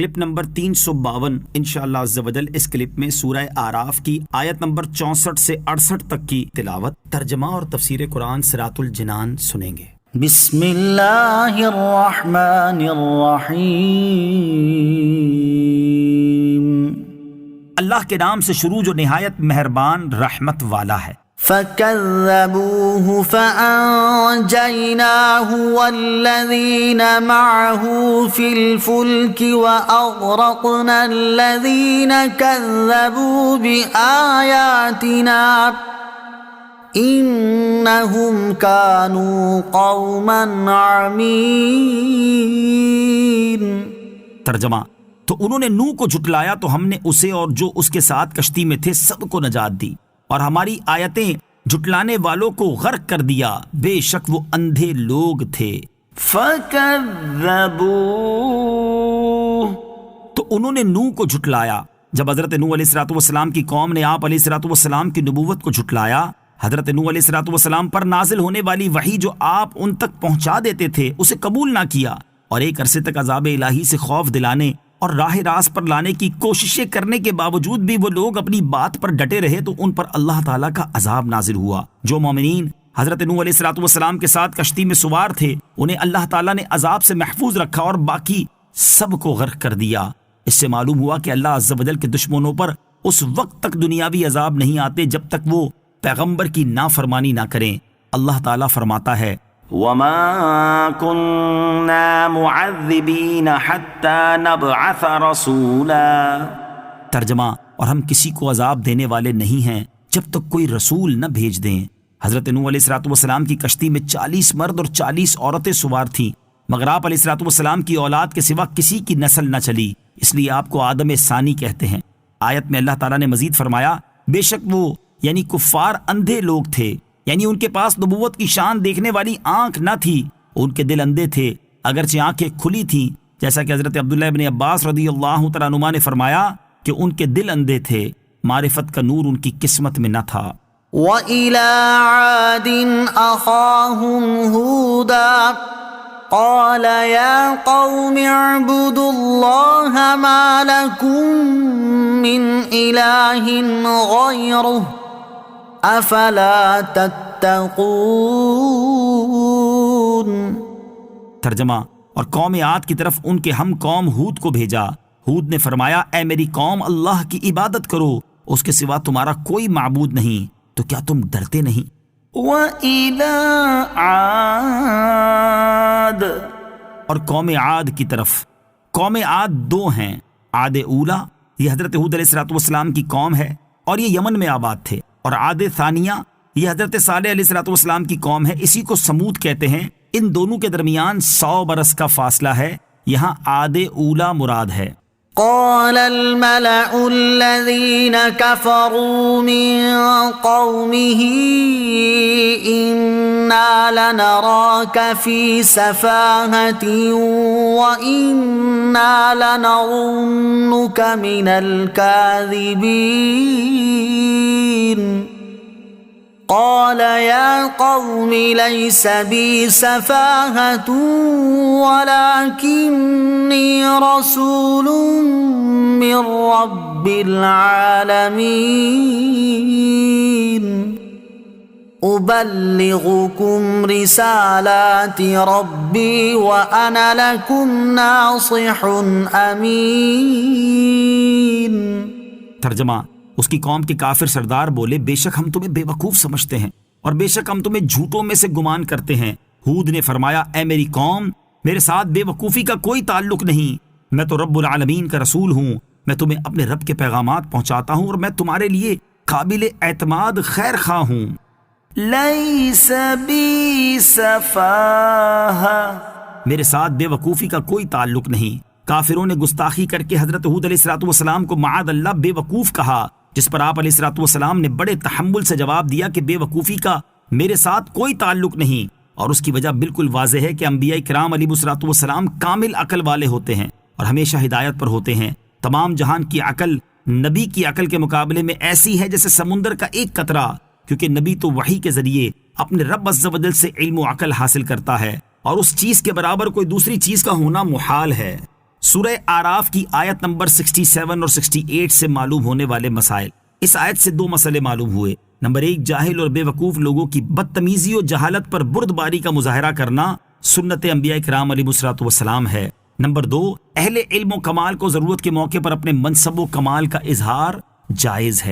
Clip number 352 انشاءاللہ عز و جل۔ اس کلپ میں سورہ اعراف کی آیت نمبر 64 سے 68 تک کی تلاوت، ترجمہ اور تفسیر قرآن صراط الجنان سنیں گے۔ بسم اللہ الرحمن الرحیم، اللہ کے نام سے شروع جو نہایت مہربان رحمت والا ہے۔ فَكَذَّبُوهُ فَأَنجَيْنَاهُ وَالَّذِينَ مَعَهُ فِي الْفُلْكِ وَأَغْرَقْنَا الَّذِينَ كَذَّبُوا بِآيَاتِنَا إِنَّهُمْ كَانُوا قَوْمًا عَمِينَ۔ ترجمہ، تو انہوں نے نوح کو جھٹلایا تو ہم نے اسے اور جو اس کے ساتھ کشتی میں تھے سب کو نجات دی، اور ہماری آیتیں جھٹلانے والوں کو غرق کر دیا، بے شک وہ اندھے لوگ تھے۔ فَكَذَّبُوهُ، تو انہوں نے نوح کو جھٹلایا۔ جب حضرت نوح علیہ السلام کی قوم نے آپ علیہ السلام کی نبوت کو جھٹلایا، حضرت نوح علیہ السلام پر نازل ہونے والی وحی جو آپ ان تک پہنچا دیتے تھے اسے قبول نہ کیا، اور ایک عرصے تک عذاب الہی سے خوف دلانے اور راہ راست پر لانے کی کوششیں کرنے کے باوجود بھی وہ لوگ اپنی بات پر ڈٹے رہے تو ان پر اللہ تعالیٰ کا عذاب نازل ہوا۔ جو مومنین حضرت نوح علیہ السلام کے ساتھ کشتی میں سوار تھے انہیں اللہ تعالیٰ نے عذاب سے محفوظ رکھا اور باقی سب کو غرق کر دیا۔ اس سے معلوم ہوا کہ اللہ عز و جل کے دشمنوں پر اس وقت تک دنیاوی عذاب نہیں آتے جب تک وہ پیغمبر کی نافرمانی نہ کریں۔ اللہ تعالیٰ فرماتا ہے وَمَا كُنَّا مُعَذِّبِينَ حَتَّى نَبْعَثَ رَسُولًا۔ ترجمہ، اور ہم کسی کو عذاب دینے والے نہیں ہیں جب تک کوئی رسول نہ بھیج دیں۔ حضرت نوح علیہ السلام کی کشتی میں 40 مرد اور 40 عورتیں سوار تھیں، مگر آپ علیہ السلام کی اولاد کے سوا کسی کی نسل نہ چلی، اس لیے آپ کو آدم ثانی کہتے ہیں۔ آیت میں اللہ تعالیٰ نے مزید فرمایا، بے شک وہ یعنی کفار اندھے لوگ تھے، یعنی ان کے پاس نبوت کی شان دیکھنے والی آنکھ نہ تھی، ان کے دل اندھے تھے، اگرچہ آنکھیں کھلی تھیں، جیسا کہ حضرت عبداللہ ابن عباس رضی اللہ تعالیٰ عنہما نے فرمایا کہ ان کے دل اندھے تھے، معرفت کا نور ان کی قسمت میں نہ تھا۔ وَإِلَىٰ عَادٍ أَخَاهُمْ هُودًا قَالَ يَا قَوْمِ اعْبُدُوا اللَّهَ مَا لَكُم مِّنْ إِلَٰهٍ غَيْرُهُ افلا تتقون۔ ترجمہ، اور قوم عاد کی طرف ان کے ہم قوم ہود کو بھیجا۔ ہود نے فرمایا، اے میری قوم اللہ کی عبادت کرو، اس کے سوا تمہارا کوئی معبود نہیں، تو کیا تم ڈرتے نہیں؟ وَإِلَىٰ عَادٍ، اور قوم عاد کی طرف۔ قوم عاد دو ہیں، عاد اولا یہ حضرت ہود علیہ السلام کی قوم ہے اور یہ یمن میں آباد تھے، اور عاد ثانیہ یہ حضرت صالح علیہ السلام کی قوم ہے، اسی کو سمود کہتے ہیں۔ ان دونوں کے درمیان 100 برس کا فاصلہ ہے، یہاں عاد اولا مراد ہے۔ قال الملأ الذين كفروا من قومه إنا لنراك في سفاهة وإنا لنظنك من الكاذبين قال يا قوم ليس بي سفاهة ولكني رسول من رب العالمين أبلغكم رسالات ربي وأنا لكم ناصح أمين۔ ترجمہ، اس کی قوم کے کافر سردار بولے، بے شک ہم تمہیں بے وقوف سمجھتے ہیں اور بے شک ہم تمہیں جھوٹوں میں سے گمان کرتے ہیں۔ ہود نے فرمایا، اے میری قوم میرے ساتھ بے وقوفی کا کوئی تعلق نہیں، میں تو رب العالمین کا رسول ہوں، میں تمہیں اپنے رب کے پیغامات پہنچاتا ہوں اور میں تمہارے لیے قابل اعتماد خیر خواہ ہوں۔ لیس بی سفاہہ، میرے ساتھ بے وقوفی کا کوئی تعلق نہیں۔ کافروں نے گستاخی کر کے حضرت ہود علیہ السلام کو معاذ اللہ بے وقوف کہا، جس پر آپ علیہ السلام نے بڑے تحمل سے جواب دیا کہ بے وقوفی کا میرے ساتھ کوئی تعلق نہیں، اور اس کی وجہ بالکل واضح ہے کہ انبیاء کرام علیہ السلام کامل عقل والے ہوتے ہیں اور ہمیشہ ہدایت پر ہوتے ہیں۔ تمام جہان کی عقل نبی کی عقل کے مقابلے میں ایسی ہے جیسے سمندر کا ایک قطرہ، کیونکہ نبی تو وحی کے ذریعے اپنے رب عز و جل سے علم و عقل حاصل کرتا ہے، اور اس چیز کے برابر کوئی دوسری چیز کا ہونا محال ہے۔ سورہ آراف کی آیت نمبر 67 اور 68 سے معلوم ہونے والے مسائل۔ اس آیت سے 2 مسئلے معلوم ہوئے۔ نمبر 1، جاہل اور بے وقوف لوگوں کی بدتمیزی و جہالت پر بردباری کا مظاہرہ کرنا سنت انبیاء کرام علیہ الصلوۃ والسلام ہے۔ نمبر 2، اہل علم و کمال کو ضرورت کے موقع پر اپنے منصب و کمال کا اظہار جائز ہے۔